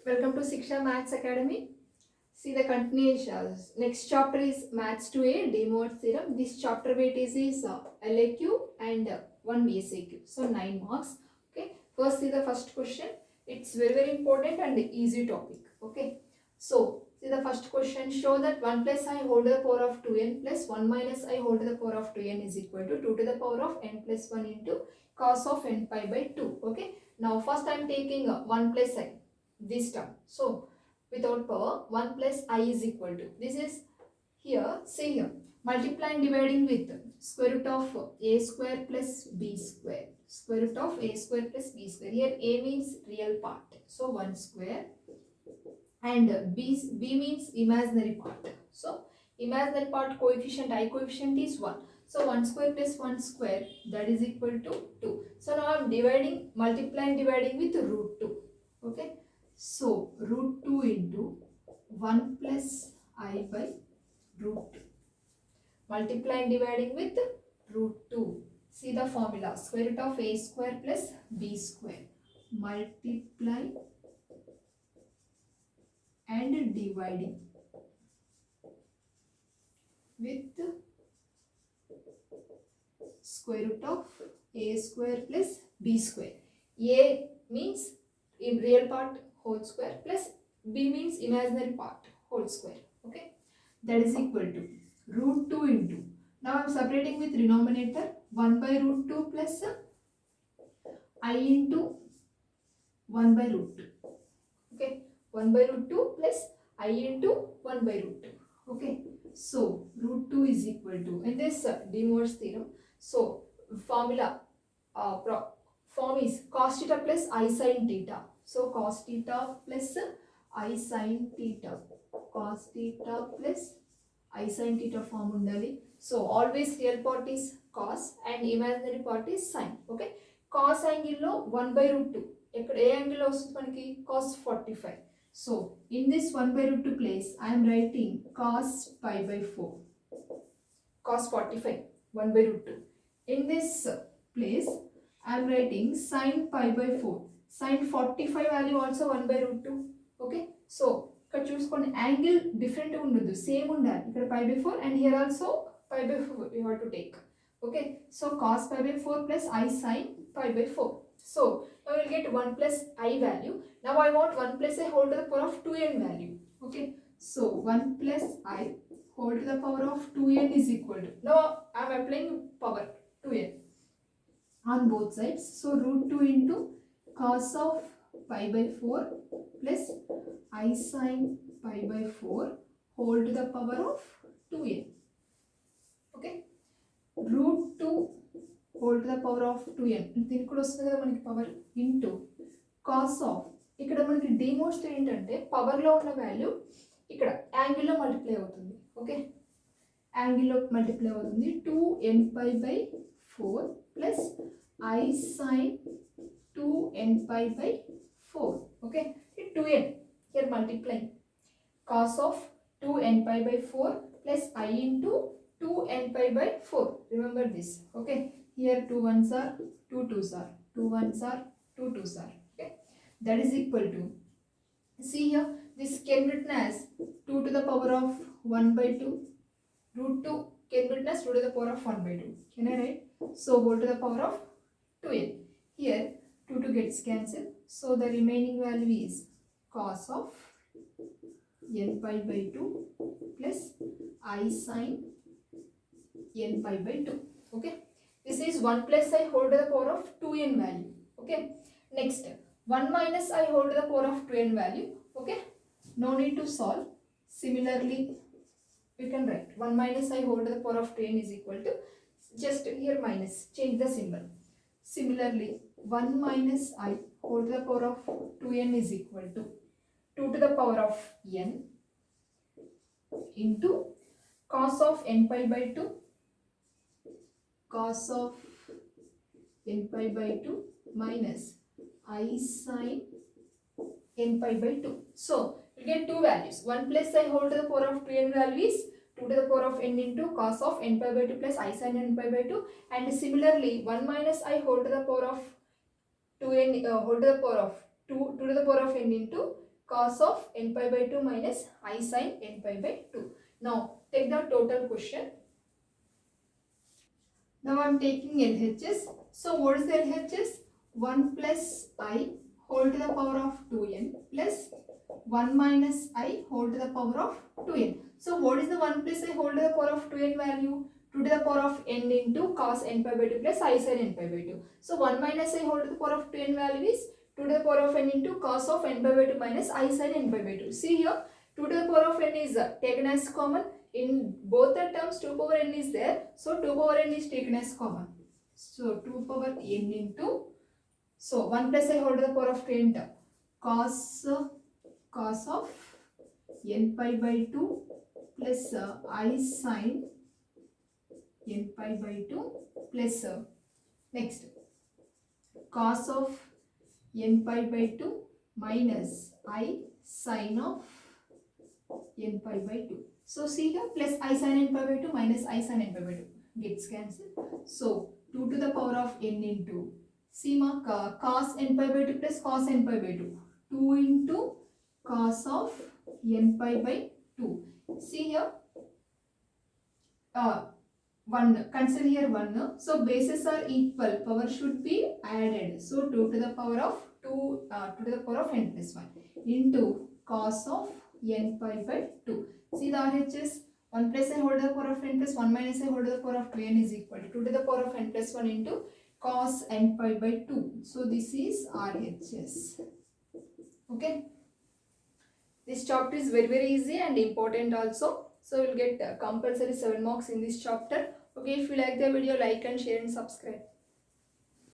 Welcome to Siksha Maths Academy. See the continuation. Next chapter is Maths 2A, De Moivre's theorem. This chapter weight is LAQ and 1 VSAQ. So 9 marks. Okay. First see the first question. It's very important and easy topic. Okay. So see the first question. Show that 1 plus I whole to the power of 2n plus 1 minus I whole to the power of 2n is equal to 2 to the power of n plus 1 into cos of n pi by 2. Okay. Now first I am taking 1 plus I. This term. So without power 1 plus I is equal to, this is here, say here, multiplying dividing with square root of a square plus b square, square root of a square plus b square. Here a means real part, so 1 square, and b means imaginary part. So imaginary part coefficient, I coefficient is 1. So 1 square plus 1 square, that is equal to 2. So now I am dividing, multiplying dividing with root 2. Okay. So root 2 into 1 plus I by root 2. Multiply and dividing with root 2. See the formula. Square root of a square plus b square. Multiply and dividing with square root of a square plus b square. A means in real part whole square plus b means imaginary part whole square. Okay, that is equal to root 2 into, now I am separating with denominator, 1 by root 2 plus I into 1 by root 2. Okay, 1 by root 2 plus I into 1 by root 2. Okay, so root 2 is equal to, in this De Moivre's theorem, so formula form is cos theta plus I sin theta. So cos theta plus I sin theta, cos theta plus I sin theta form undali. So always real part is cos and imaginary part is sin. Okay, cos angle lo 1 by root 2. ఇక్కడ ఏ angle వస్తుంది మనకి cos 45. So in this 1 by root 2 place I am writing cos pi by 4, cos 45, 1 by root 2. In this place I am writing sin pi by 4, sin 45 value also 1 by root 2. Okay, so ఇక్కడ చూసుకోండి angle different ఉండదు, same ఉండాలి. ఇక్కడ pi by 4 and here also pi by 4 you have to take. Okay, so cos pi by 4 plus I sin pi by 4. So now we will get 1 plus I value. Now I want 1 plus I whole to the power of 2n value. Okay, so 1 plus I whole to the power of 2n is equal to, now I am applying power 2n on both sides. So root 2 into cos of pi by 4 plus I sin pi by 4 whole to the power of 2n. Okay, root 2 whole to the power of 2n, దీనికి కూడా వస్తుంది కదా మనకి power, into cos of, ఇక్కడ మనకి De Moivre's ఏంటంటే పవర్లో ఉన్న వాల్యూ ఇక్కడ యాంగిల్లో మల్టిప్లై అవుతుంది. ఓకే, యాంగిల్లో మల్టిప్లై అవుతుంది 2n pi by 4 plus I sin 2n pi by 4. Okay, 2n here multiplying cos of 2n pi by 4 plus I into 2n pi by 4. Remember this. Okay, here 2 1s are 2 2s are 2 1s are 2 2s are. Okay, that is equal to, see here this can be written as 2 to the power of 1 by 2, root 2 can be written as 2 to the power of 1 by 2. Can I write? So whole to the power of 2n. Here 2 gets cancelled, so the remaining value is cos of n pi by 2 plus I sin n pi by 2. Okay, this is 1 plus I whole to the power of 2n value. Okay, next 1 minus I whole to the power of 2n value. Okay, no need to solve. Similarly we can write 1 minus I whole to the power of 2n is equal to, just here minus, change the symbol. Similarly 1 minus I whole to the power of 2n is equal to 2 to the power of n into cos of n pi by 2, cos of n pi by 2 minus I sin n pi by 2. So we get two values. 1 plus I whole to the power of 2n value is 2 to the power of n into cos of n pi by 2 plus I sin n pi by 2, and similarly 1 minus I whole to the power of 2n whole to the power of 2 to the power of n into cos of n pi by 2 minus I sin n pi by 2. Now take the total question. Now I am taking LHS. So what is the LHS? 1 plus I whole to the power of 2n plus 1 minus I whole to the power of 2n. So what is the 1 plus I whole to the power of 2n value? 2 to the power of n into cos n pi by 2 plus I sin n pi by 2. So 1 minus I whole to the power of 2n value is 2 to the power of n into cos of n pi by 2 minus I sin n pi by 2. See here, 2 to the power of n is taken as common. In both the terms 2 power n is there. So 2 power n is taken as common. So 2 power n into, so 1 plus I whole to the power of 2n term, cos of n pi by 2 plus I sin n pi by 2 plus next cos of n pi by 2 minus I sin of n pi by 2. So see here, plus I sin n pi by 2 minus I sin n pi by 2 gets cancelled. So 2 to the power of n into, see mark, cos n pi by 2 plus cos n pi by 2. 2 into cos of n pi by 2. See here, 1, consider here 1. So bases are equal, power should be added. So 2 to the power of 2 to the power of n plus 1 into cos of n pi by 2. See the RHS, 1 plus I whole to the power of n plus 1 minus I whole to the power of 2n is equal to 2 to the power of n plus 1 into cos n pi by 2. So this is RHS. Okay. This chapter is very easy and important also. So you will get compulsory 7 marks in this chapter. Okay, if you like the video, like and share and subscribe.